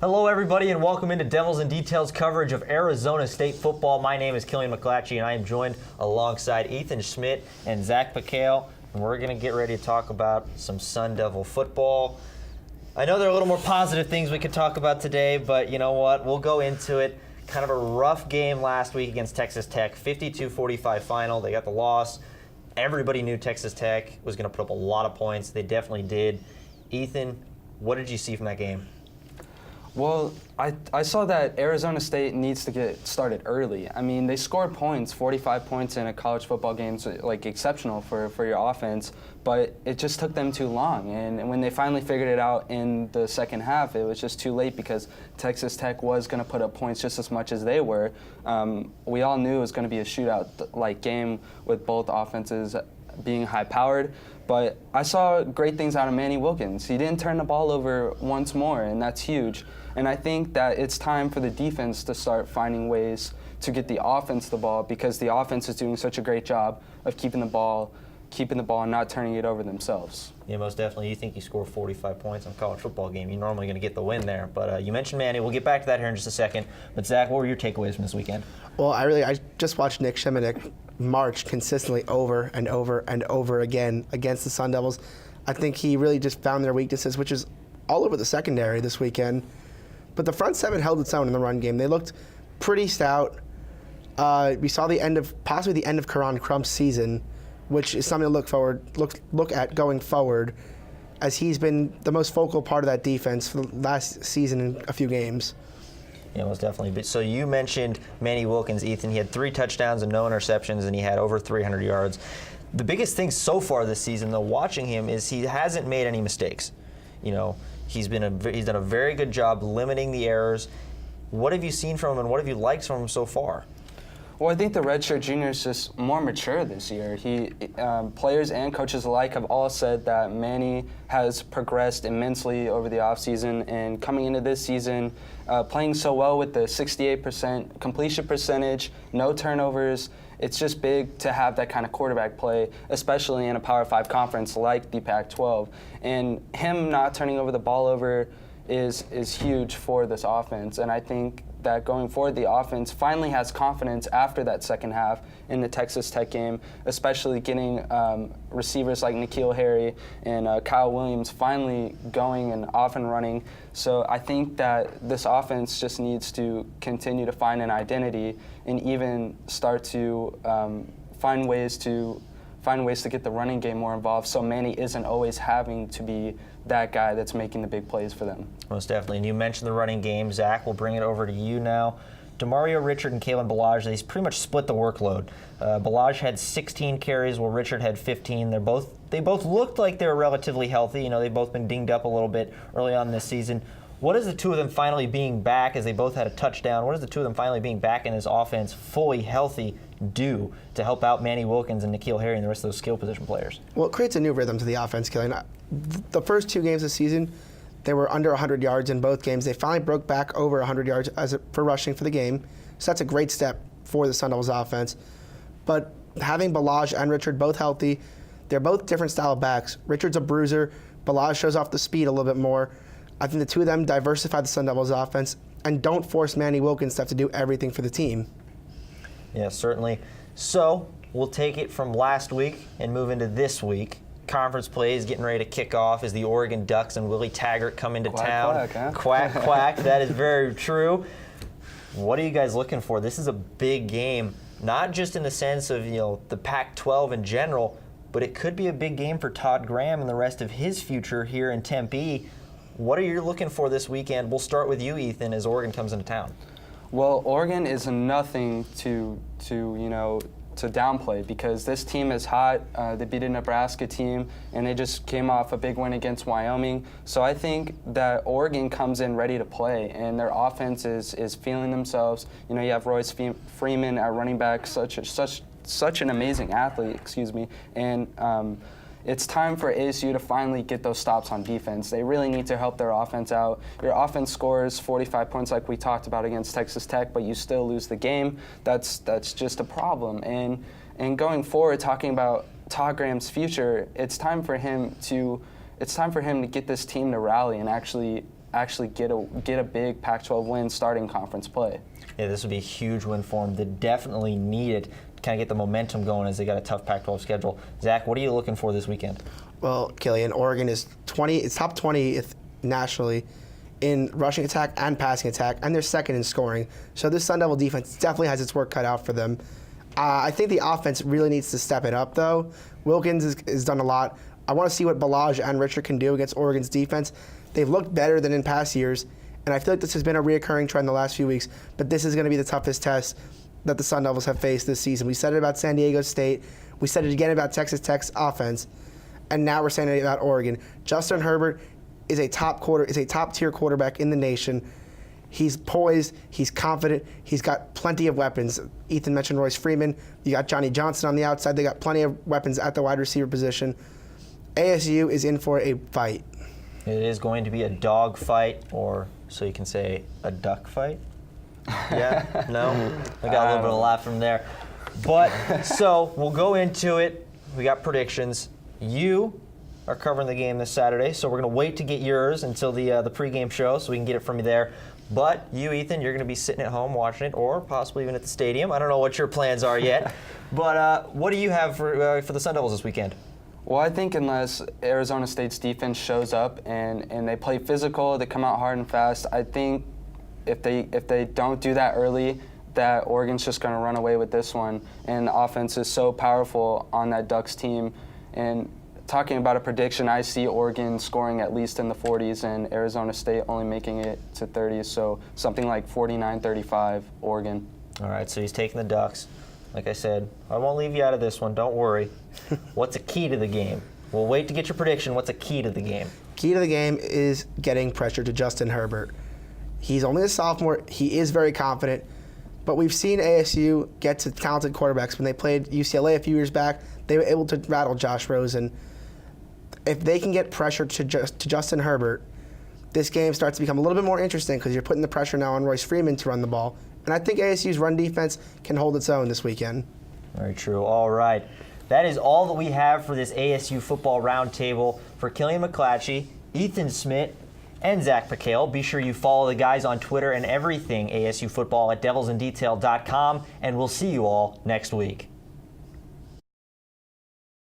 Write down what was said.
Hello, everybody, and welcome into Devils in Details coverage of Arizona State football. My name is Killian McClatchey, and I am joined alongside Ethan Schmidt and Zach Pekale, and we're going to get ready to talk about some Sun Devil football. I know there are a little more positive things we could talk about today, but you know what? We'll go into it. Kind of a rough game last week against Texas Tech, 52-45 final. They got the loss. Everybody knew Texas Tech was going to put up a lot of points. They definitely did. Ethan, what did you see from that game? Well, I saw that Arizona State needs to get started early. I mean, they scored points, 45 points in a college football game, so like exceptional for your offense, but it just took them too long. And when they finally figured it out in the second half, it was just too late because Texas Tech was going to put up points just as much as they were. We all knew it was going to be a shootout-like game with both offenses being high-powered. But I saw great things out of Manny Wilkins. He didn't turn the ball over once more, and that's huge. And I think that it's time for the defense to start finding ways to get the offense the ball because the offense is doing such a great job of keeping the ball and not turning it over themselves. Yeah, most definitely. You think you score 45 points in a college football game, you're normally going to get the win there. But you mentioned Manny. We'll get back to that here in just a second. But Zach, what were your takeaways from this weekend? Well, I just watched Nick Shimonek march consistently over and over and over again against the Sun Devils. I think he really just found their weaknesses, which is all over the secondary this weekend. But the front seven held its own in the run game. They looked pretty stout. We saw possibly the end of Karan Crump's season, which is something to look at going forward, as he's been the most focal part of that defense for the last season in a few games. Yeah, most definitely. But so you mentioned Manny Wilkins, Ethan. He had 3 touchdowns and no interceptions, and he had over 300 yards. The biggest thing so far this season, though, watching him, is he hasn't made any mistakes. You know, he's done a very good job limiting the errors. What have you seen from him, and what have you liked from him so far? Well, I think the redshirt junior is just more mature this year. Players and coaches alike have all said that Manny has progressed immensely over the offseason, and coming into this season, playing so well with the 68% completion percentage, no turnovers. It's just big to have that kind of quarterback play, especially in a Power 5 conference like the Pac-12. And him not turning over the ball over is huge for this offense. And I think that going forward, the offense finally has confidence after that second half in the Texas Tech game, especially getting receivers like N'Keal Harry and Kyle Williams finally going and off and running. So I think that this offense just needs to continue to find an identity and even start to find ways to get the running game more involved so Manny isn't always having to be that guy that's making the big plays for them. Most definitely. And you mentioned the running game. Zach, we'll bring it over to you now. DeMario Richard and Kalen Ballage, they pretty much split the workload. Ballage had 16 carries while Richard had 15. They both looked like they were relatively healthy. You know, they've both been dinged up a little bit early on this season. What is the two of them finally being back, as they both had a touchdown, what does the two of them finally being back in this offense fully healthy do to help out Manny Wilkins and N'Keal Harry and the rest of those skill position players? Well, it creates a new rhythm to the offense, Killian. The first 2 games this season, they were under 100 yards in both games. They finally broke back over 100 yards for rushing for the game. So that's a great step for the Sun Devils offense. But having Ballage and Richard both healthy, they're both different style backs. Richard's a bruiser. Ballage shows off the speed a little bit more. I think the two of them diversify the Sun Devils offense and don't force Manny Wilkins to have to do everything for the team. Yeah, certainly. So we'll take it from last week and move into this week. Conference play is getting ready to kick off as the Oregon Ducks and Willie Taggart come into town. Quack, huh? Quack, quack. That is very true. What are you guys looking for? This is a big game, not just in the sense of, you know, the Pac-12 in general, but it could be a big game for Todd Graham and the rest of his future here in Tempe. What are you looking for this weekend? We'll start with you, Ethan, as Oregon comes into town. Well, Oregon is nothing to downplay because this team is hot. They beat a Nebraska team, and they just came off a big win against Wyoming. So I think that Oregon comes in ready to play, and their offense is feeling themselves. You know, you have Royce Freeman at running back, such an amazing athlete, and it's time for ASU to finally get those stops on defense. They really need to help their offense out. Your offense scores 45 points like we talked about against Texas Tech, but you still lose the game. That's just a problem. And going forward, talking about Todd Graham's future, it's time for him to get this team to rally and actually actually get a big Pac-12 win starting conference play. Yeah, this would be a huge win for them. They definitely need it to kind of get the momentum going as they got a tough Pac-12 schedule. Zach, what are you looking for this weekend? Well, Killian, Oregon is it's top 20th nationally in rushing attack and passing attack, and they're second in scoring. So this Sun Devil defense definitely has its work cut out for them. I think the offense really needs to step it up, though. Wilkins has done a lot. I want to see what Balaj and Richard can do against Oregon's defense. They've looked better than in past years, and I feel like this has been a reoccurring trend the last few weeks, but this is going to be the toughest test that the Sun Devils have faced this season. We said it about San Diego State. We said it again about Texas Tech's offense, and now we're saying it about Oregon. Justin Herbert is a top-tier quarterback in the nation. He's poised, he's confident, he's got plenty of weapons. Ethan mentioned Royce Freeman. You got Johnny Johnson on the outside. They got plenty of weapons at the wide receiver position. ASU is in for a fight. It is going to be a dog fight, or so you can say a duck fight. Yeah? No? I got a little bit of laugh from there. But, so, we'll go into it. We got predictions. You are covering the game this Saturday, so we're going to wait to get yours until the pregame show so we can get it from you there. But you, Ethan, you're going to be sitting at home watching it, or possibly even at the stadium. I don't know what your plans are yet. But what do you have for the Sun Devils this weekend? Well, I think unless Arizona State's defense shows up and they play physical, they come out hard and fast, I think if they don't do that early, that Oregon's just going to run away with this one. And the offense is so powerful on that Ducks team. And talking about a prediction, I see Oregon scoring at least in the 40s and Arizona State only making it to 30s, so something like 49-35 Oregon. All right, so he's taking the Ducks. Like I said, I won't leave you out of this one. Don't worry. What's a key to the game? We'll wait to get your prediction. What's a key to the game? Key to the game is getting pressure to Justin Herbert. He's only a sophomore. He is very confident. But we've seen ASU get to talented quarterbacks. When they played UCLA a few years back, they were able to rattle Josh Rosen. If they can get pressure to Justin Herbert, this game starts to become a little bit more interesting because you're putting the pressure now on Royce Freeman to run the ball. And I think ASU's run defense can hold its own this weekend. Very true. All right. That is all that we have for this ASU football roundtable. For Killian McClatchey, Ethan Schmidt, and Zach Pekale, be sure you follow the guys on Twitter and everything ASU football at devilsindetail.com, and we'll see you all next week.